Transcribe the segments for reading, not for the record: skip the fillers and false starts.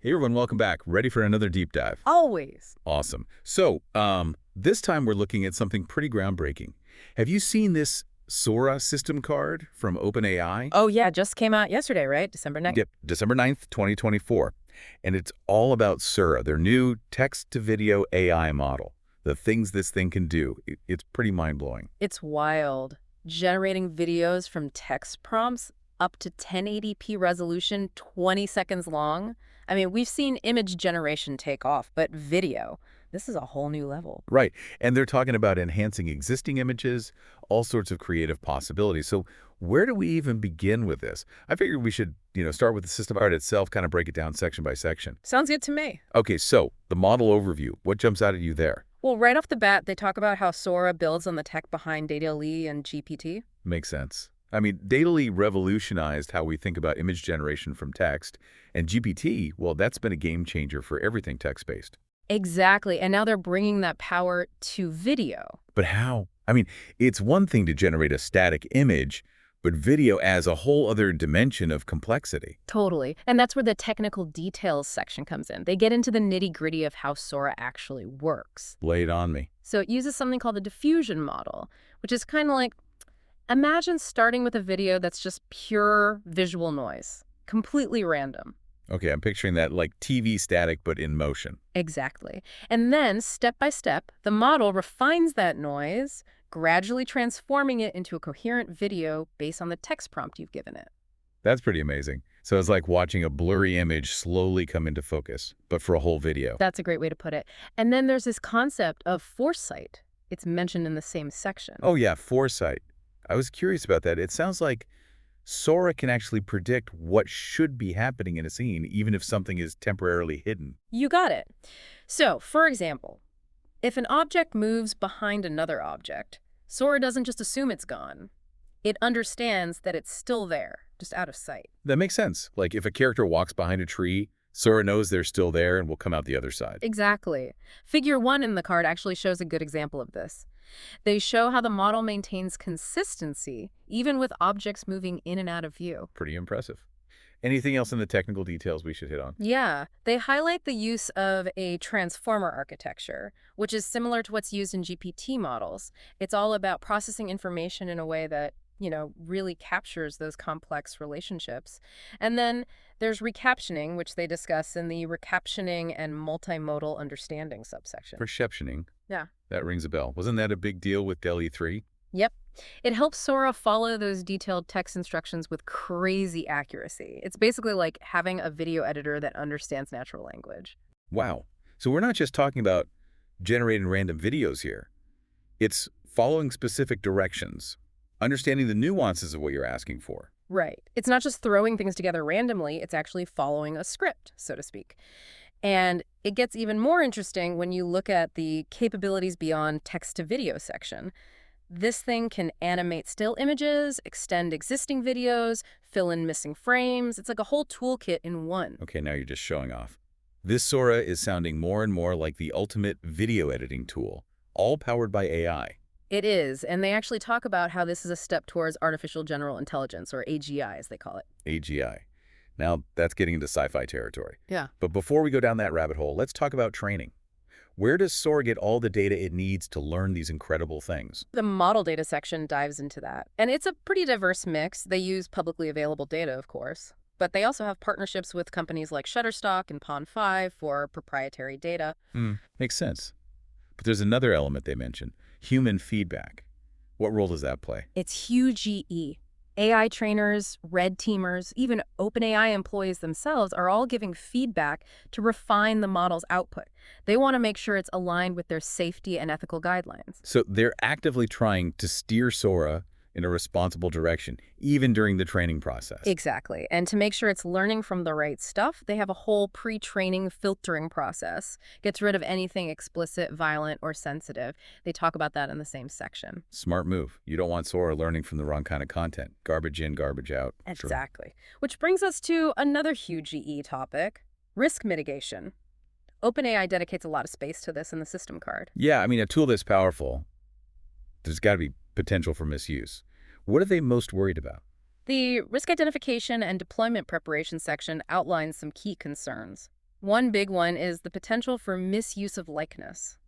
Hey everyone, welcome back. Ready for another deep dive? Always. Awesome. So, this time we're looking at something pretty groundbreaking. Have you seen this Sora system card from OpenAI? Oh, yeah, just came out yesterday, right? December 9th. Yep, December 9th, 2024. And it's all about Sora, their new text-to-video AI model. The things this thing can do. It's pretty mind-blowing. It's wild. Generating videos from text prompts up to 1080p resolution, 20 seconds long. I mean, we've seen image generation take off, but video, this is a whole new level. Right. And they're talking about enhancing existing images, all sorts of creative possibilities. So where do we even begin with this? I figured we should, start with the system art itself, kind of break it down section by section. Sounds good to me. Okay, so the model overview. What jumps out at you there? Well, right off the bat, they talk about how Sora builds on the tech behind DALL-E and GPT. Makes sense. I mean, DALL-E revolutionized how we think about image generation from text, and GPT, well, that's been a game changer for everything text-based. Exactly, and now they're bringing that power to video. But how? I mean, it's one thing to generate a static image, but video adds a whole other dimension of complexity. Totally. And that's where the technical details section comes in. They get into the nitty-gritty of how Sora actually works. Lay it on me. So it uses something called the diffusion model, which is kind of like, imagine starting with a video that's just pure visual noise, completely random. Okay, I'm picturing that like TV static, but in motion. Exactly. And then, step by step, the model refines that noise, gradually transforming it into a coherent video based on the text prompt you've given it. That's pretty amazing. So it's like watching a blurry image slowly come into focus, but for a whole video. That's a great way to put it. And then there's this concept of foresight. It's mentioned in the same section. Oh yeah, foresight. I was curious about that. It sounds like Sora can actually predict what should be happening in a scene, even if something is temporarily hidden. You got it. So, for example, if an object moves behind another object, Sora doesn't just assume it's gone. It understands that it's still there, just out of sight. That makes sense. Like if a character walks behind a tree, Sora knows they're still there and will come out the other side. Exactly. Figure 1 in the card actually shows a good example of this. They show how the model maintains consistency, even with objects moving in and out of view. Pretty impressive. Anything else in the technical details we should hit on? Yeah, they highlight the use of a transformer architecture, which is similar to what's used in GPT models. It's all about processing information in a way that, really captures those complex relationships. And then there's recaptioning, which they discuss in the recaptioning and multimodal understanding subsection. Perceptioning. Yeah. That rings a bell. Wasn't that a big deal with DALL-E 3? Yep. It helps Sora follow those detailed text instructions with crazy accuracy. It's basically like having a video editor that understands natural language. Wow. So we're not just talking about generating random videos here. It's following specific directions, understanding the nuances of what you're asking for. Right. It's not just throwing things together randomly, it's actually following a script, so to speak. And it gets even more interesting when you look at the capabilities beyond text-to-video section. This thing can animate still images, extend existing videos, fill in missing frames. It's like a whole toolkit in one. Okay, now you're just showing off. This Sora is sounding more and more like the ultimate video editing tool, all powered by AI. It is, and they actually talk about how this is a step towards artificial general intelligence, or AGI as they call it. AGI. Now, that's getting into sci-fi territory. Yeah. But before we go down that rabbit hole, let's talk about training. Where does Sora get all the data it needs to learn these incredible things? The model data section dives into that. And it's a pretty diverse mix. They use publicly available data, of course. But they also have partnerships with companies like Shutterstock and Pond5 for proprietary data. Makes sense. But there's another element they mention, human feedback. What role does that play? It's huge GE. AI trainers, red teamers, even OpenAI employees themselves are all giving feedback to refine the model's output. They want to make sure it's aligned with their safety and ethical guidelines. So they're actively trying to steer Sora in a responsible direction, even during the training process. Exactly. And to make sure it's learning from the right stuff, they have a whole pre-training filtering process. Gets rid of anything explicit, violent, or sensitive. They talk about that in the same section. Smart move. You don't want Sora learning from the wrong kind of content. Garbage in, garbage out. Exactly. Which brings us to another huge GE topic, risk mitigation. OpenAI dedicates a lot of space to this in the system card. Yeah, I mean, a tool this powerful, there's got to be potential for misuse. What are they most worried about? The risk identification and deployment preparation section outlines some key concerns. One big one is the potential for misuse of likeness.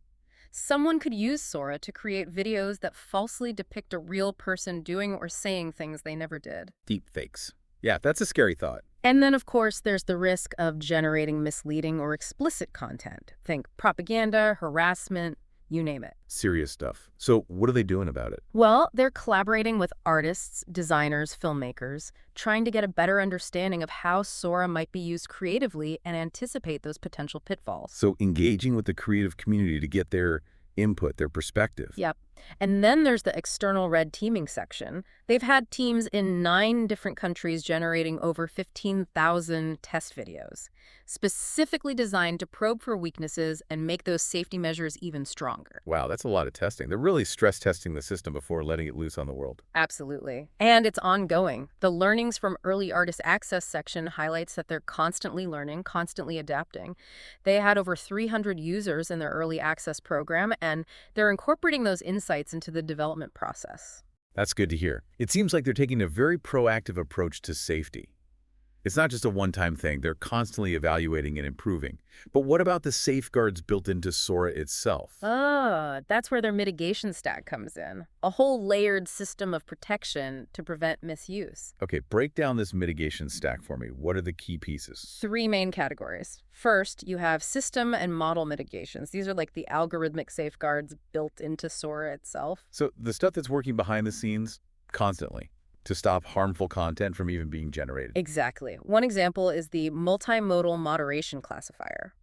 Someone could use Sora to create videos that falsely depict a real person doing or saying things they never did. Deep fakes. Yeah, that's a scary thought. And then, of course, there's the risk of generating misleading or explicit content. Think propaganda, harassment, you name it. Serious stuff. So what are they doing about it? Well, they're collaborating with artists, designers, filmmakers, trying to get a better understanding of how Sora might be used creatively and anticipate those potential pitfalls. So engaging with the creative community to get their input, their perspective. Yep. And then there's the external red teaming section. They've had teams in 9 different countries generating over 15,000 test videos, specifically designed to probe for weaknesses and make those safety measures even stronger. Wow, that's a lot of testing. They're really stress testing the system before letting it loose on the world. Absolutely. And it's ongoing. The learnings from early artist access section highlights that they're constantly learning, constantly adapting. They had over 300 users in their early access program, and they're incorporating those insights into the development process. That's good to hear. It seems like they're taking a very proactive approach to safety. It's not just a one-time thing. They're constantly evaluating and improving. But what about the safeguards built into Sora itself? That's where their mitigation stack comes in. A whole layered system of protection to prevent misuse. Okay, break down this mitigation stack for me. What are the key pieces? 3 main categories. First, you have system and model mitigations. These are like the algorithmic safeguards built into Sora itself. So the stuff that's working behind the scenes constantly to stop harmful content from even being generated. Exactly. One example is the multi-modal moderation classifier.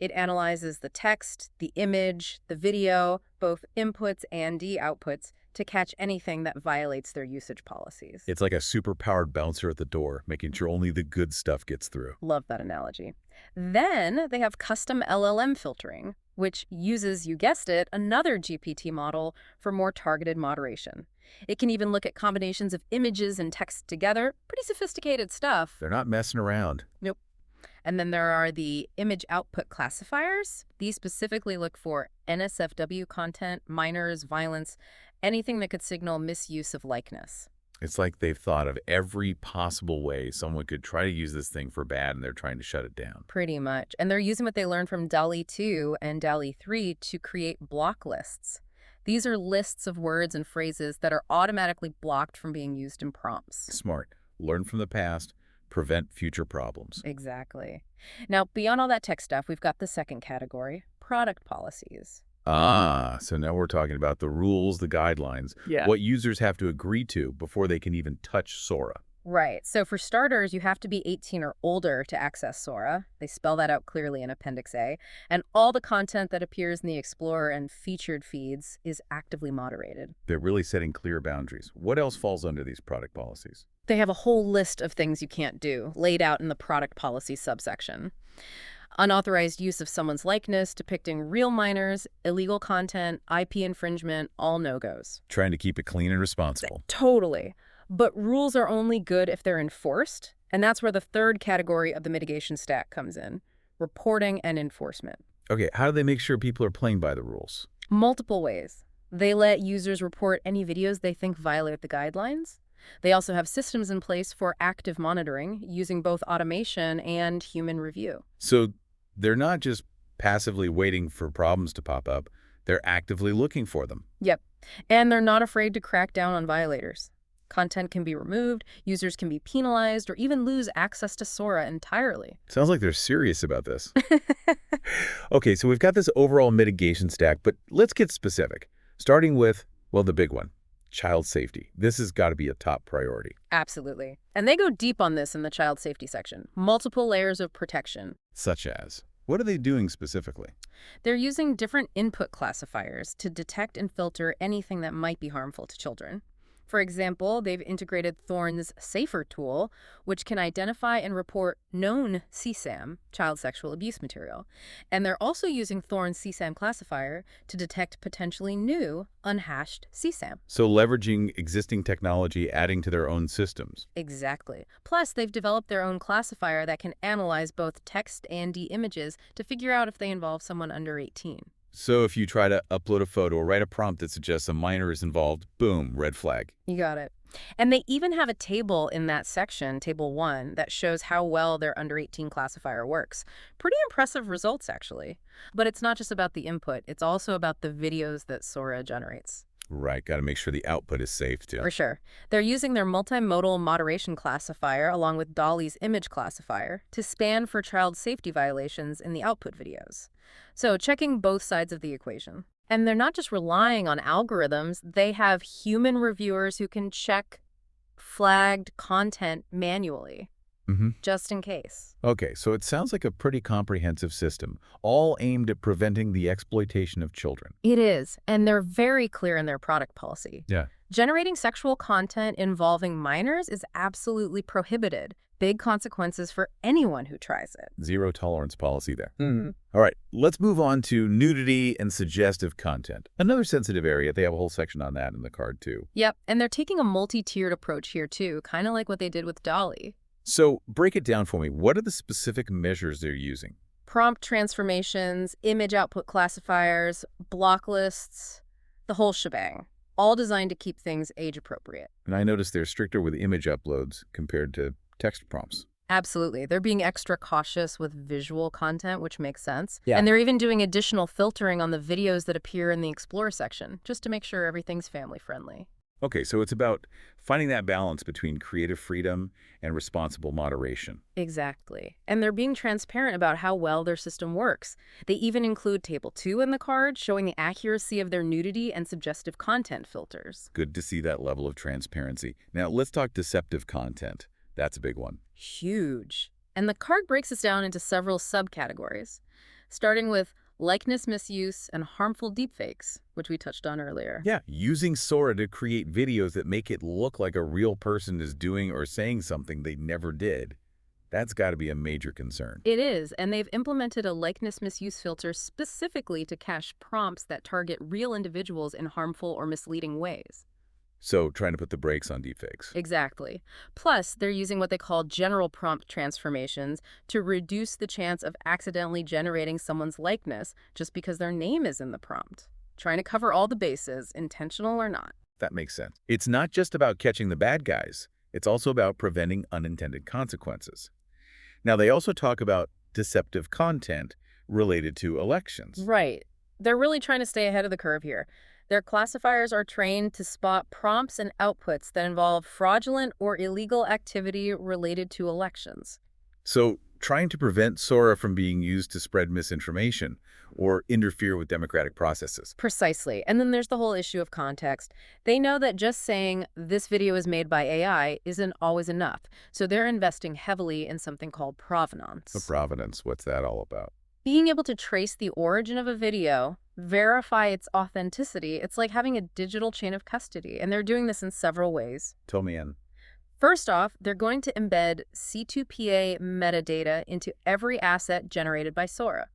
It analyzes the text, the image, the video, both inputs and outputs, to catch anything that violates their usage policies. It's like a super-powered bouncer at the door, making sure only the good stuff gets through. Love that analogy. Then they have custom LLM filtering, which uses, you guessed it, another GPT model for more targeted moderation. It can even look at combinations of images and text together. Pretty sophisticated stuff. They're not messing around. Nope. And then there are the image output classifiers. These specifically look for NSFW content, minors, violence, anything that could signal misuse of likeness. It's like they've thought of every possible way someone could try to use this thing for bad, and they're trying to shut it down. Pretty much. And they're using what they learned from DALL-E 2 and DALL-E 3 to create block lists. These are lists of words and phrases that are automatically blocked from being used in prompts. Smart. Learn from the past, prevent future problems. Exactly. Now, beyond all that tech stuff, we've got the second category, product policies. So now we're talking about the rules, the guidelines, Yeah. what users have to agree to before they can even touch Sora. Right. So for starters, you have to be 18 or older to access Sora. They spell that out clearly in Appendix A. And all the content that appears in the Explorer and featured feeds is actively moderated. They're really setting clear boundaries. What else falls under these product policies? They have a whole list of things you can't do, laid out in the product policy subsection. Unauthorized use of someone's likeness, depicting real minors, illegal content, IP infringement, all no-goes. Trying to keep it clean and responsible. Totally. But rules are only good if they're enforced, and that's where the third category of the mitigation stack comes in, reporting and enforcement. Okay, how do they make sure people are playing by the rules? Multiple ways. They let users report any videos they think violate the guidelines. They also have systems in place for active monitoring, using both automation and human review. So they're not just passively waiting for problems to pop up, they're actively looking for them. Yep. And they're not afraid to crack down on violators. Content can be removed, users can be penalized, or even lose access to Sora entirely. Sounds like they're serious about this. Okay, so we've got this overall mitigation stack, but let's get specific. Starting with, well, the big one, child safety. This has got to be a top priority. Absolutely. And they go deep on this in the child safety section. Multiple layers of protection. Such as? What are they doing specifically? They're using different input classifiers to detect and filter anything that might be harmful to children. For example, they've integrated Thorn's Safer tool, which can identify and report known CSAM, child sexual abuse material. And they're also using Thorn's CSAM classifier to detect potentially new, unhashed CSAM. So leveraging existing technology, adding to their own systems. Exactly. Plus, they've developed their own classifier that can analyze both text and images to figure out if they involve someone under 18. So if you try to upload a photo or write a prompt that suggests a minor is involved, boom, red flag. You got it. And they even have a table in that section, Table 1, that shows how well their under 18 classifier works. Pretty impressive results, actually. But it's not just about the input, it's also about the videos that Sora generates. Right, got to make sure the output is safe, too. For sure. They're using their multi-modal moderation classifier along with Dolly's image classifier to span for child safety violations in the output videos. So checking both sides of the equation. And they're not just relying on algorithms, they have human reviewers who can check flagged content manually, Mm-hmm. just in case. Okay, so it sounds like a pretty comprehensive system, all aimed at preventing the exploitation of children. It is, and they're very clear in their product policy. Yeah. Generating sexual content involving minors is absolutely prohibited. Big consequences for anyone who tries it. Zero tolerance policy there. Mhm. All right, let's move on to nudity and suggestive content. Another sensitive area. They have a whole section on that in the card, too. Yep, and they're taking a multi-tiered approach here, too, kind of like what they did with Dolly. So break it down for me. What are the specific measures they're using? Prompt transformations, image output classifiers, block lists, the whole shebang, all designed to keep things age-appropriate. And I noticed they're stricter with image uploads compared to text prompts. Absolutely. They're being extra cautious with visual content, which makes sense. Yeah. And they're even doing additional filtering on the videos that appear in the Explore section, just to make sure everything's family-friendly. Okay, so it's about finding that balance between creative freedom and responsible moderation. Exactly. And they're being transparent about how well their system works. They even include Table 2 in the card, showing the accuracy of their nudity and suggestive content filters. Good to see that level of transparency. Now, let's talk deceptive content. That's a big one. Huge. And the card breaks this down into several subcategories, starting with likeness misuse and harmful deepfakes, which we touched on earlier. Yeah, using Sora to create videos that make it look like a real person is doing or saying something they never did. That's got to be a major concern. It is, and they've implemented a likeness misuse filter specifically to cache prompts that target real individuals in harmful or misleading ways. So trying to put the brakes on deepfakes. Exactly. Plus, they're using what they call general prompt transformations to reduce the chance of accidentally generating someone's likeness just because their name is in the prompt. Trying to cover all the bases, intentional or not. That makes sense. It's not just about catching the bad guys. It's also about preventing unintended consequences. Now, they also talk about deceptive content related to elections. Right. They're really trying to stay ahead of the curve here. Their classifiers are trained to spot prompts and outputs that involve fraudulent or illegal activity related to elections. So trying to prevent Sora from being used to spread misinformation or interfere with democratic processes. Precisely. And then there's the whole issue of context. They know that just saying this video is made by AI isn't always enough. So they're investing heavily in something called provenance. The provenance, what's that all about? Being able to trace the origin of a video, verify its authenticity, it's like having a digital chain of custody. And they're doing this in several ways. Tell me in. First off, they're going to embed C2PA metadata into every asset generated by Sora.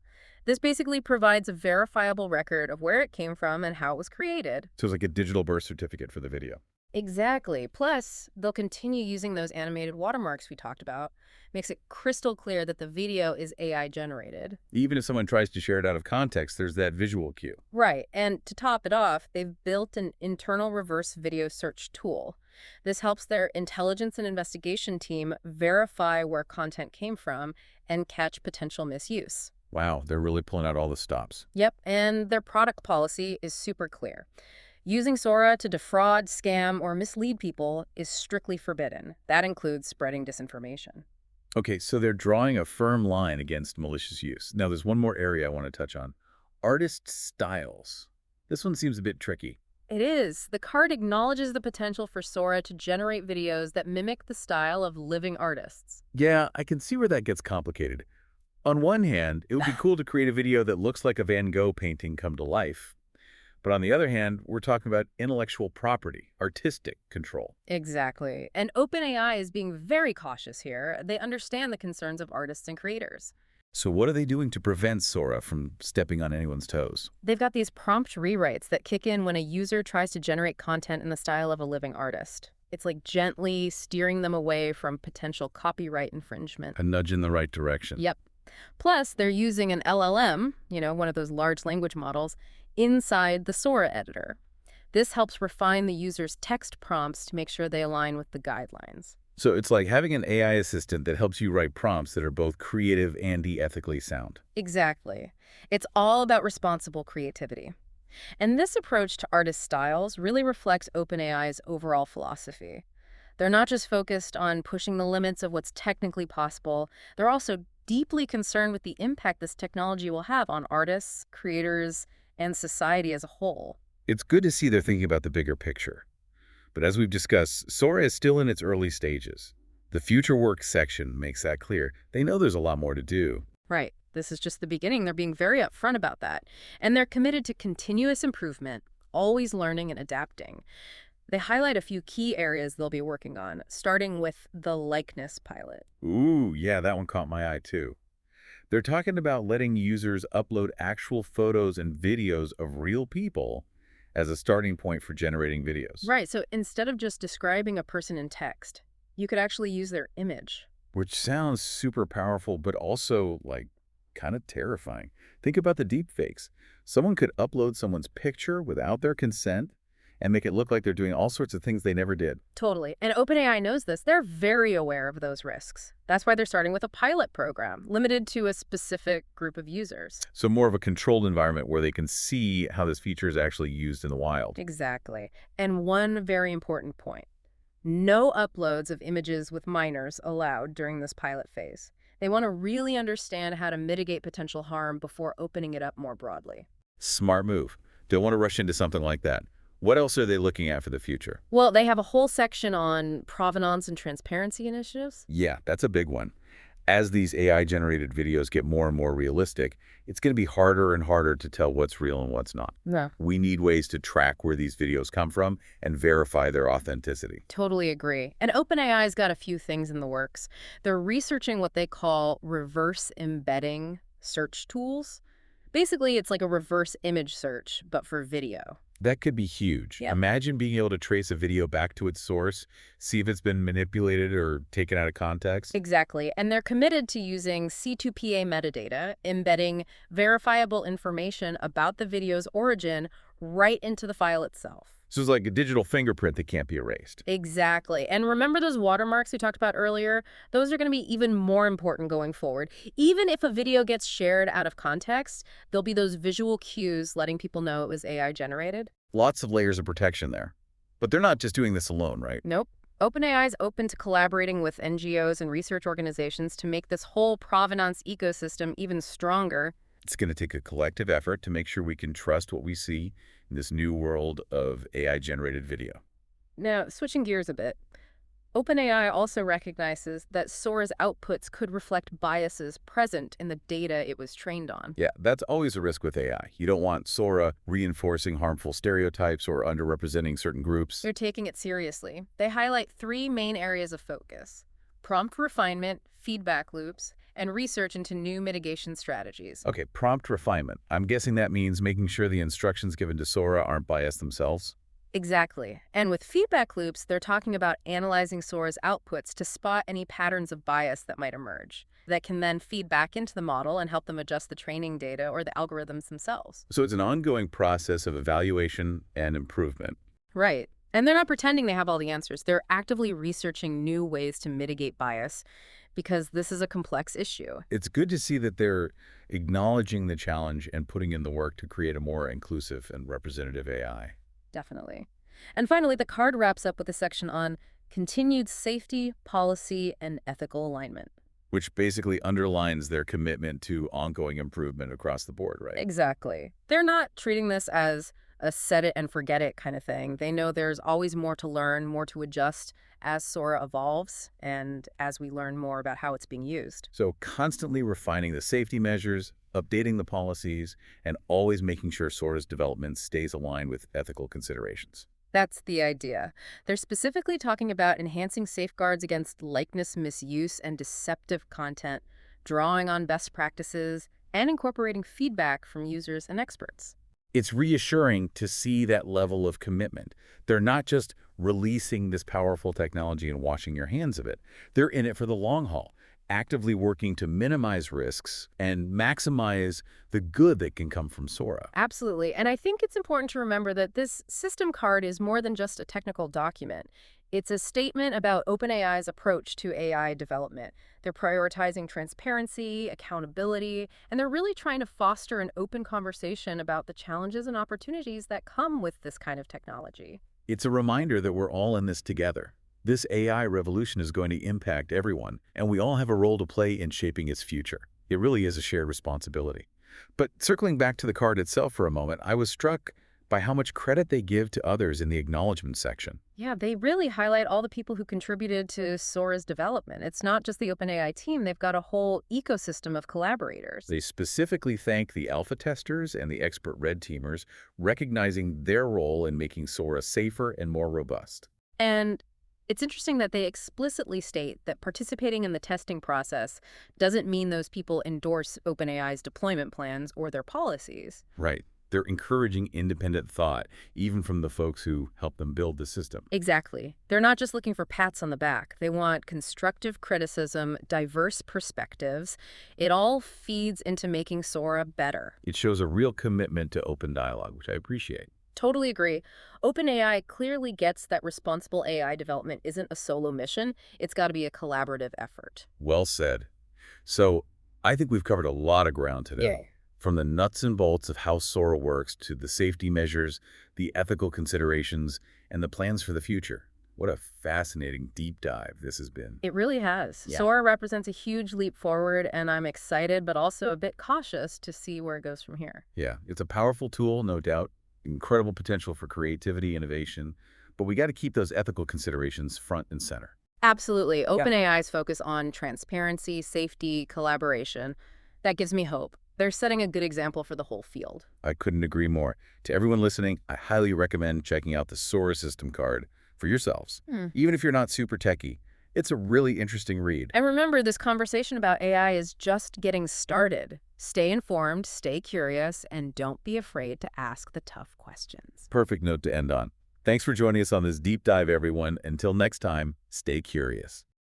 This basically provides a verifiable record of where it came from and how it was created. So it's like a digital birth certificate for the video. Exactly. Plus, they'll continue using those animated watermarks we talked about. Makes it crystal clear that the video is AI generated. Even if someone tries to share it out of context, there's that visual cue. Right. And to top it off, they've built an internal reverse video search tool. This helps their intelligence and investigation team verify where content came from and catch potential misuse. Wow, they're really pulling out all the stops. Yep, and their product policy is super clear. Using Sora to defraud, scam, or mislead people is strictly forbidden. That includes spreading disinformation. Okay, so they're drawing a firm line against malicious use. Now, there's one more area I want to touch on. Artist styles. This one seems a bit tricky. It is. The card acknowledges the potential for Sora to generate videos that mimic the style of living artists. Yeah, I can see where that gets complicated. On one hand, it would be cool to create a video that looks like a Van Gogh painting come to life. But on the other hand, we're talking about intellectual property, artistic control. Exactly. And OpenAI is being very cautious here. They understand the concerns of artists and creators. So what are they doing to prevent Sora from stepping on anyone's toes? They've got these prompt rewrites that kick in when a user tries to generate content in the style of a living artist. It's like gently steering them away from potential copyright infringement. A nudge in the right direction. Yep. Plus, they're using an LLM, one of those large language models, inside the Sora editor. This helps refine the user's text prompts to make sure they align with the guidelines. So it's like having an AI assistant that helps you write prompts that are both creative and ethically sound. Exactly. It's all about responsible creativity. And this approach to artist styles really reflects OpenAI's overall philosophy. They're not just focused on pushing the limits of what's technically possible, they're also deeply concerned with the impact this technology will have on artists, creators, and society as a whole. It's good to see they're thinking about the bigger picture. But as we've discussed, Sora is still in its early stages. The future work section makes that clear. They know there's a lot more to do. Right. This is just the beginning. They're being very upfront about that. And they're committed to continuous improvement, always learning and adapting. They highlight a few key areas they'll be working on, starting with the likeness pilot. Ooh, yeah, that one caught my eye too. They're talking about letting users upload actual photos and videos of real people as a starting point for generating videos. Right, so instead of just describing a person in text, you could actually use their image. Which sounds super powerful, but also, like, kind of terrifying. Think about the deepfakes. Someone could upload someone's picture without their consent and make it look like they're doing all sorts of things they never did. Totally. And OpenAI knows this. They're very aware of those risks. That's why they're starting with a pilot program, limited to a specific group of users. So more of a controlled environment where they can see how this feature is actually used in the wild. Exactly. And one very important point. No uploads of images with minors allowed during this pilot phase. They want to really understand how to mitigate potential harm before opening it up more broadly. Smart move. Don't want to rush into something like that. What else are they looking at for the future? Well, they have a whole section on provenance and transparency initiatives. Yeah, that's a big one. As these AI-generated videos get more and more realistic, it's going to be harder and harder to tell what's real and what's not. No. We need ways to track where these videos come from and verify their authenticity. Totally agree. And OpenAI's got a few things in the works. They're researching what they call reverse embedding search tools. Basically, it's like a reverse image search, but for video. That could be huge. Yep. Imagine being able to trace a video back to its source, see if it's been manipulated or taken out of context. Exactly. And they're committed to using C2PA metadata, embedding verifiable information about the video's origin right into the file itself. So it's like a digital fingerprint that can't be erased. Exactly. And remember those watermarks we talked about earlier? Those are going to be even more important going forward. Even if a video gets shared out of context, there'll be those visual cues letting people know it was AI generated. Lots of layers of protection there. But they're not just doing this alone, right? Nope. OpenAI is open to collaborating with NGOs and research organizations to make this whole provenance ecosystem even stronger. It's going to take a collective effort to make sure we can trust what we see in this new world of AI-generated video. Now, switching gears a bit, OpenAI also recognizes that Sora's outputs could reflect biases present in the data it was trained on. Yeah, that's always a risk with AI. You don't want Sora reinforcing harmful stereotypes or underrepresenting certain groups. They're taking it seriously. They highlight three main areas of focus: prompt refinement, feedback loops, and research into new mitigation strategies. Okay, prompt refinement. I'm guessing that means making sure the instructions given to Sora aren't biased themselves. Exactly. And with feedback loops, they're talking about analyzing Sora's outputs to spot any patterns of bias that might emerge that can then feed back into the model and help them adjust the training data or the algorithms themselves. So it's an ongoing process of evaluation and improvement. Right. And they're not pretending they have all the answers. They're actively researching new ways to mitigate bias because this is a complex issue. It's good to see that they're acknowledging the challenge and putting in the work to create a more inclusive and representative AI. Definitely. And finally, the card wraps up with a section on continued safety, policy, and ethical alignment. Which basically underlines their commitment to ongoing improvement across the board, right? Exactly. They're not treating this as a set it and forget it kind of thing. They know there's always more to learn, more to adjust as Sora evolves and as we learn more about how it's being used. So constantly refining the safety measures, updating the policies, and always making sure Sora's development stays aligned with ethical considerations. That's the idea. They're specifically talking about enhancing safeguards against likeness misuse and deceptive content, drawing on best practices, and incorporating feedback from users and experts. It's reassuring to see that level of commitment. They're not just releasing this powerful technology and washing your hands of it. They're in it for the long haul, actively working to minimize risks and maximize the good that can come from Sora. Absolutely. And I think it's important to remember that this system card is more than just a technical document. It's a statement about OpenAI's approach to AI development. They're prioritizing transparency, accountability, and they're really trying to foster an open conversation about the challenges and opportunities that come with this kind of technology. It's a reminder that we're all in this together. This AI revolution is going to impact everyone, and we all have a role to play in shaping its future. It really is a shared responsibility. But circling back to the card itself for a moment, I was struck by how much credit they give to others in the acknowledgement section. Yeah, they really highlight all the people who contributed to Sora's development. It's not just the OpenAI team, they've got a whole ecosystem of collaborators. They specifically thank the alpha testers and the expert red teamers, recognizing their role in making Sora safer and more robust. And it's interesting that they explicitly state that participating in the testing process doesn't mean those people endorse OpenAI's deployment plans or their policies. Right. They're encouraging independent thought, even from the folks who help them build the system. Exactly. They're not just looking for pats on the back. They want constructive criticism, diverse perspectives. It all feeds into making Sora better. It shows a real commitment to open dialogue, which I appreciate. Totally agree. OpenAI clearly gets that responsible AI development isn't a solo mission. It's got to be a collaborative effort. Well said. So I think we've covered a lot of ground today. Yeah. From the nuts and bolts of how Sora works to the safety measures, the ethical considerations, and the plans for the future. What a fascinating deep dive this has been. It really has. Yeah. Sora represents a huge leap forward, and I'm excited but also a bit cautious to see where it goes from here. Yeah, it's a powerful tool, no doubt. Incredible potential for creativity, innovation, but we got to keep those ethical considerations front and center. Absolutely. OpenAI's focus on transparency, safety, collaboration, that gives me hope. They're setting a good example for the whole field. I couldn't agree more. To everyone listening, I highly recommend checking out the Sora system card for yourselves. Even if you're not super techie, it's a really interesting read. And remember, this conversation about AI is just getting started. Stay informed, stay curious, and don't be afraid to ask the tough questions. Perfect note to end on. Thanks for joining us on this deep dive, everyone. Until next time, stay curious.